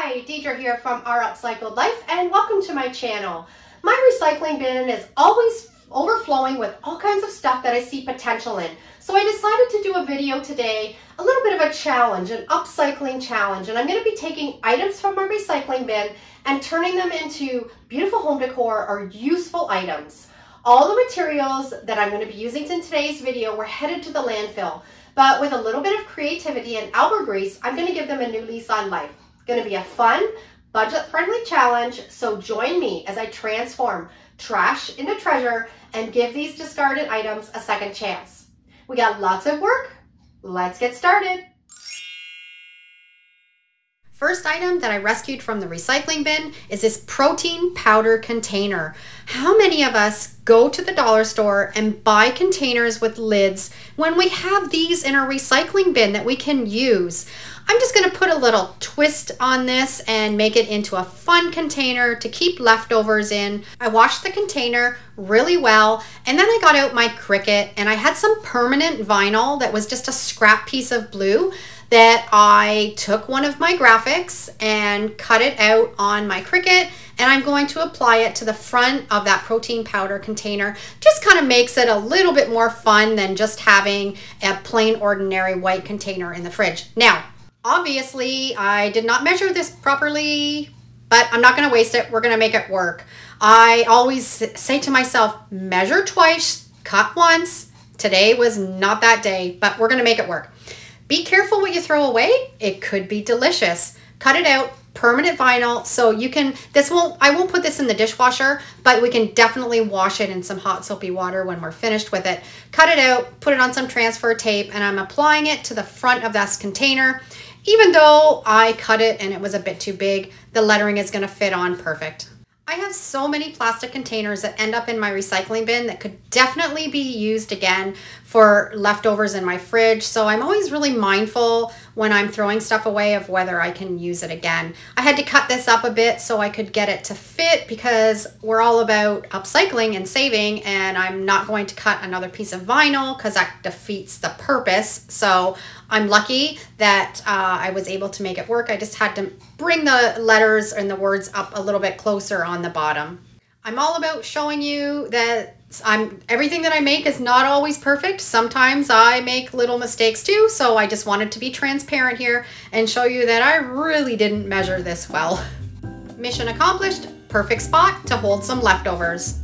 Hi, Deidre here from Our Upcycled Life, and welcome to my channel. My recycling bin is always overflowing with all kinds of stuff that I see potential in. So I decided to do a video today, a little bit of a challenge, an upcycling challenge, and I'm going to be taking items from my recycling bin and turning them into beautiful home decor or useful items. All the materials that I'm going to be using in today's video were headed to the landfill, but with a little bit of creativity and elbow grease, I'm going to give them a new lease on life. Going to be a fun, budget-friendly challenge, so join me as I transform trash into treasure and give these discarded items a second chance. We got lots of work. Let's get started. First item that I rescued from the recycling bin is this protein powder container. How many of us go to the dollar store and buy containers with lids when we have these in our recycling bin that we can use? I'm just going to put a little twist on this and make it into a fun container to keep leftovers in. I washed the container really well, and then I got out my Cricut and I had some permanent vinyl that was just a scrap piece of blue that I took one of my graphics and cut it out on my Cricut, and I'm going to apply it to the front of that protein powder container. Just kind of makes it a little bit more fun than just having a plain ordinary white container in the fridge. Now, obviously, I did not measure this properly, but I'm not going to waste it. We're going to make it work. I always say to myself, measure twice, cut once. Today was not that day, but we're going to make it work. Be careful what you throw away. It could be delicious. Cut it out, permanent vinyl, so you can, I won't put this in the dishwasher, but we can definitely wash it in some hot soapy water when we're finished with it. Cut it out, put it on some transfer tape, and I'm applying it to the front of this container. Even though I cut it and it was a bit too big, the lettering is going to fit on perfect. I have so many plastic containers that end up in my recycling bin that could definitely be used again for leftovers in my fridge. So I'm always really mindful when I'm throwing stuff away of whether I can use it again. I had to cut this up a bit so I could get it to fit because we're all about upcycling and saving, and I'm not going to cut another piece of vinyl because that defeats the purpose. So I'm lucky that I was able to make it work. I just had to bring the letters and the words up a little bit closer on the bottom. I'm all about showing you that everything that I make is not always perfect. Sometimes I make little mistakes too, so I just wanted to be transparent here and show you that I really didn't measure this well. Mission accomplished, perfect spot to hold some leftovers.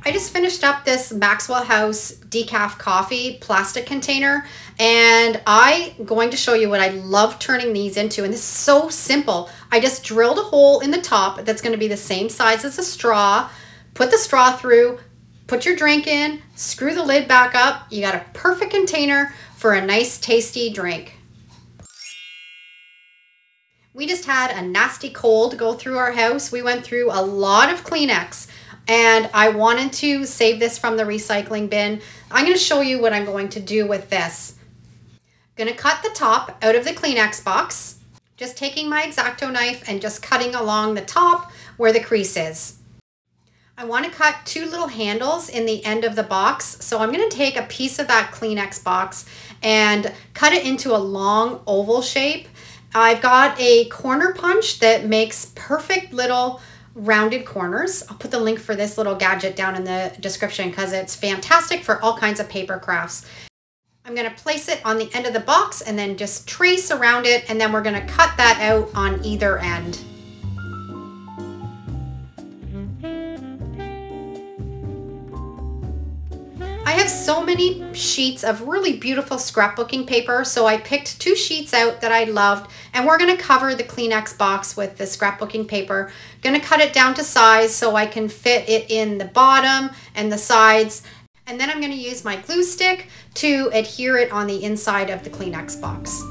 I just finished up this Maxwell House decaf coffee plastic container, and I'm going to show you what I love turning these into, and this is so simple. I just drilled a hole in the top that's going to be the same size as a straw, put the straw through, put your drink in, screw the lid back up. You got a perfect container for a nice tasty drink. We just had a nasty cold go through our house. We went through a lot of Kleenex, and I wanted to save this from the recycling bin. I'm going to show you what I'm going to do with this. I'm going to cut the top out of the Kleenex box, just taking my X-Acto knife and just cutting along the top where the crease is. I want to cut two little handles in the end of the box, so I'm going to take a piece of that Kleenex box and cut it into a long oval shape. I've got a corner punch that makes perfect little rounded corners. I'll put the link for this little gadget down in the description because it's fantastic for all kinds of paper crafts. I'm going to place it on the end of the box and then just trace around it, and then we're going to cut that out on either end. I have so many sheets of really beautiful scrapbooking paper, so I picked two sheets out that I loved, and we're going to cover the Kleenex box with the scrapbooking paper. Going to cut it down to size so I can fit it in the bottom and the sides, and then I'm going to use my glue stick to adhere it on the inside of the Kleenex box.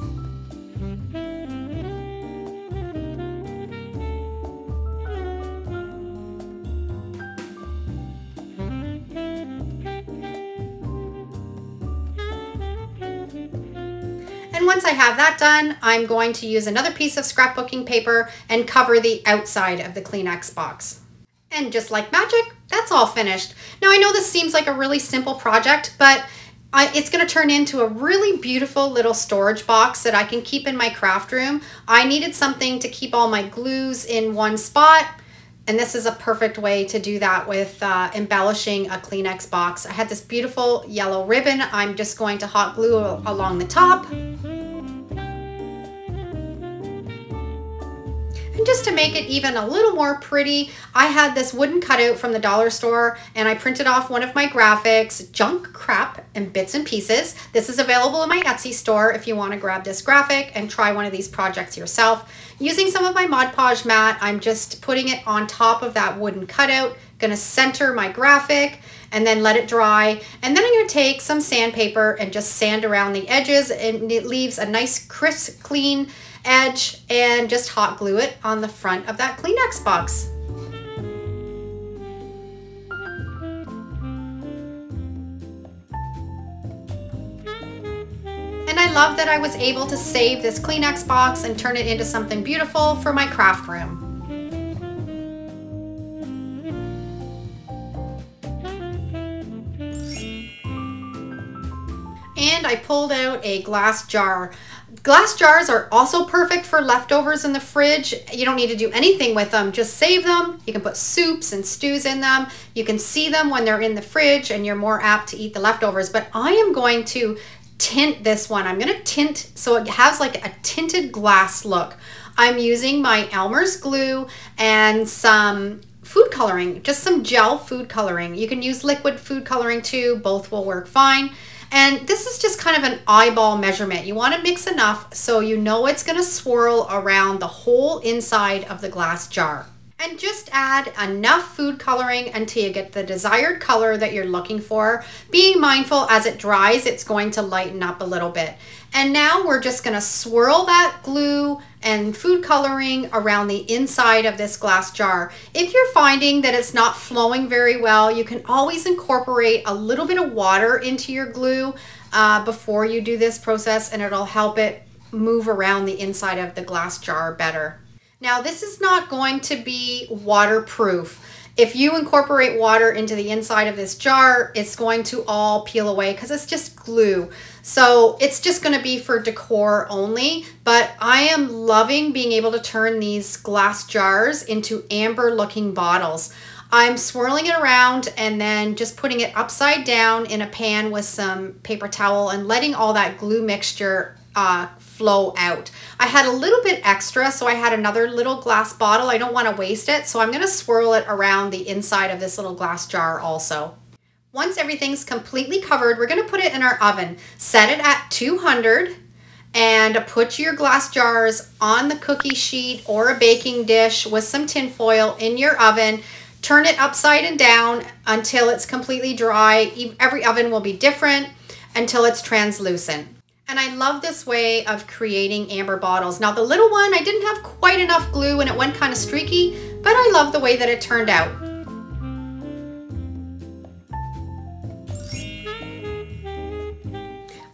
And once I have that done, I'm going to use another piece of scrapbooking paper and cover the outside of the Kleenex box. And just like magic, that's all finished. Now I know this seems like a really simple project, but It's going to turn into a really beautiful little storage box that I can keep in my craft room. I needed something to keep all my glues in one spot, and this is a perfect way to do that with embellishing a Kleenex box. I had this beautiful yellow ribbon. I'm just going to hot glue along the top. And just to make it even a little more pretty, I had this wooden cutout from the dollar store, and I printed off one of my graphics, Junk, Crap, and Bits and Pieces. This is available in my Etsy store if you want to grab this graphic and try one of these projects yourself. Using some of my Mod Podge mat, I'm just putting it on top of that wooden cutout, gonna center my graphic, and then let it dry. And then I'm gonna take some sandpaper and just sand around the edges, and it leaves a nice crisp, clean edge, and just hot glue it on the front of that Kleenex box. And I love that I was able to save this Kleenex box and turn it into something beautiful for my craft room. And I pulled out a glass jar. Glass jars are also perfect for leftovers in the fridge. You don't need to do anything with them, just save them. You can put soups and stews in them. You can see them when they're in the fridge and you're more apt to eat the leftovers. But I am going to tint this one. I'm gonna tint so it has like a tinted glass look. I'm using my Elmer's glue and some food coloring, just some gel food coloring. You can use liquid food coloring too, both will work fine. And this is just kind of an eyeball measurement. You want to mix enough so you know it's going to swirl around the whole inside of the glass jar. And just add enough food coloring until you get the desired color that you're looking for. Being mindful as it dries, it's going to lighten up a little bit. And now we're just going to swirl that glue and food coloring around the inside of this glass jar. If you're finding that it's not flowing very well, you can always incorporate a little bit of water into your glue before you do this process, and it'll help it move around the inside of the glass jar better. Now, this is not going to be waterproof. If you incorporate water into the inside of this jar, it's going to all peel away because it's just glue. So it's just going to be for decor only, but I am loving being able to turn these glass jars into amber looking bottles. I'm swirling it around and then just putting it upside down in a pan with some paper towel and letting all that glue mixture flow out. I had a little bit extra, so I had another little glass bottle. I don't want to waste it, so I'm going to swirl it around the inside of this little glass jar also. Once everything's completely covered, we're going to put it in our oven. Set it at 200 and put your glass jars on the cookie sheet or a baking dish with some tin foil in your oven. Turn it upside and down until it's completely dry. Every oven will be different until it's translucent. And I love this way of creating amber bottles. Now the little one, I didn't have quite enough glue and it went kind of streaky, but I love the way that it turned out.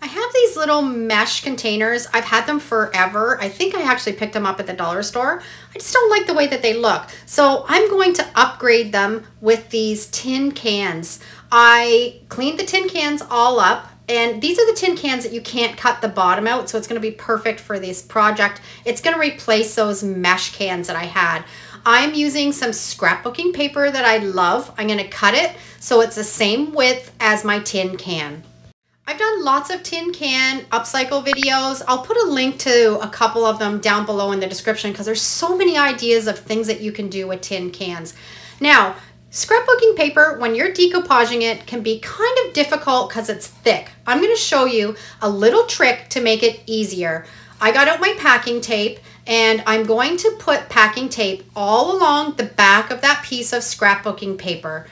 I have these little mesh containers. I've had them forever. I think I actually picked them up at the dollar store. I just don't like the way that they look. So I'm going to upgrade them with these tin cans. I cleaned the tin cans all up. And these are the tin cans that you can't cut the bottom out, so it's going to be perfect for this project. It's going to replace those mesh cans that I had. I'm using some scrapbooking paper that I love. I'm going to cut it so it's the same width as my tin can. I've done lots of tin can upcycle videos. I'll put a link to a couple of them down below in the description because there's so many ideas of things that you can do with tin cans. Now, scrapbooking paper, when you're decoupaging it, can be kind of difficult because it's thick. I'm going to show you a little trick to make it easier. I got out my packing tape and I'm going to put packing tape all along the back of that piece of scrapbooking paper,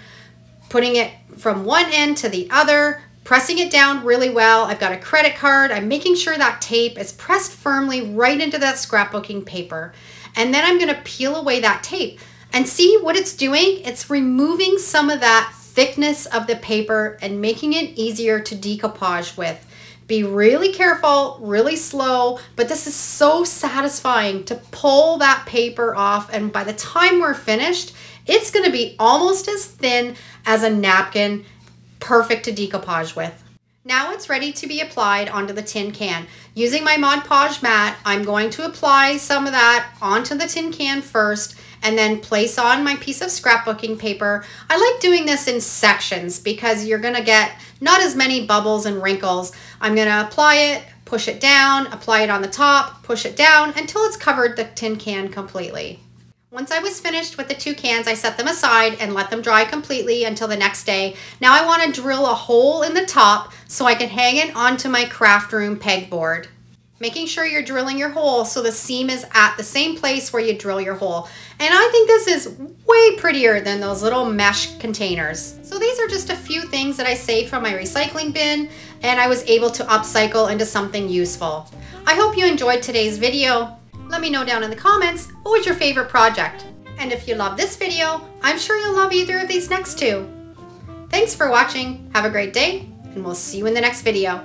putting it from one end to the other, pressing it down really well. I've got a credit card. I'm making sure that tape is pressed firmly right into that scrapbooking paper. And then I'm going to peel away that tape. And see what it's doing? It's removing some of that thickness of the paper and making it easier to decoupage with. Be really careful, really slow, but this is so satisfying to pull that paper off, and by the time we're finished, it's going to be almost as thin as a napkin, perfect to decoupage with. Now it's ready to be applied onto the tin can. Using my Mod Podge mat, I'm going to apply some of that onto the tin can first and then place on my piece of scrapbooking paper. I like doing this in sections because you're gonna get not as many bubbles and wrinkles. I'm gonna apply it, push it down, apply it on the top, push it down until it's covered the tin can completely. Once I was finished with the 2 cans, I set them aside and let them dry completely until the next day. Now I want to drill a hole in the top so I can hang it onto my craft room pegboard. Making sure you're drilling your hole so the seam is at the same place where you drill your hole. And I think this is way prettier than those little mesh containers. So these are just a few things that I saved from my recycling bin and I was able to upcycle into something useful. I hope you enjoyed today's video. Let me know down in the comments, what was your favorite project? And if you love this video, I'm sure you'll love either of these next 2. Thanks for watching, have a great day, and we'll see you in the next video.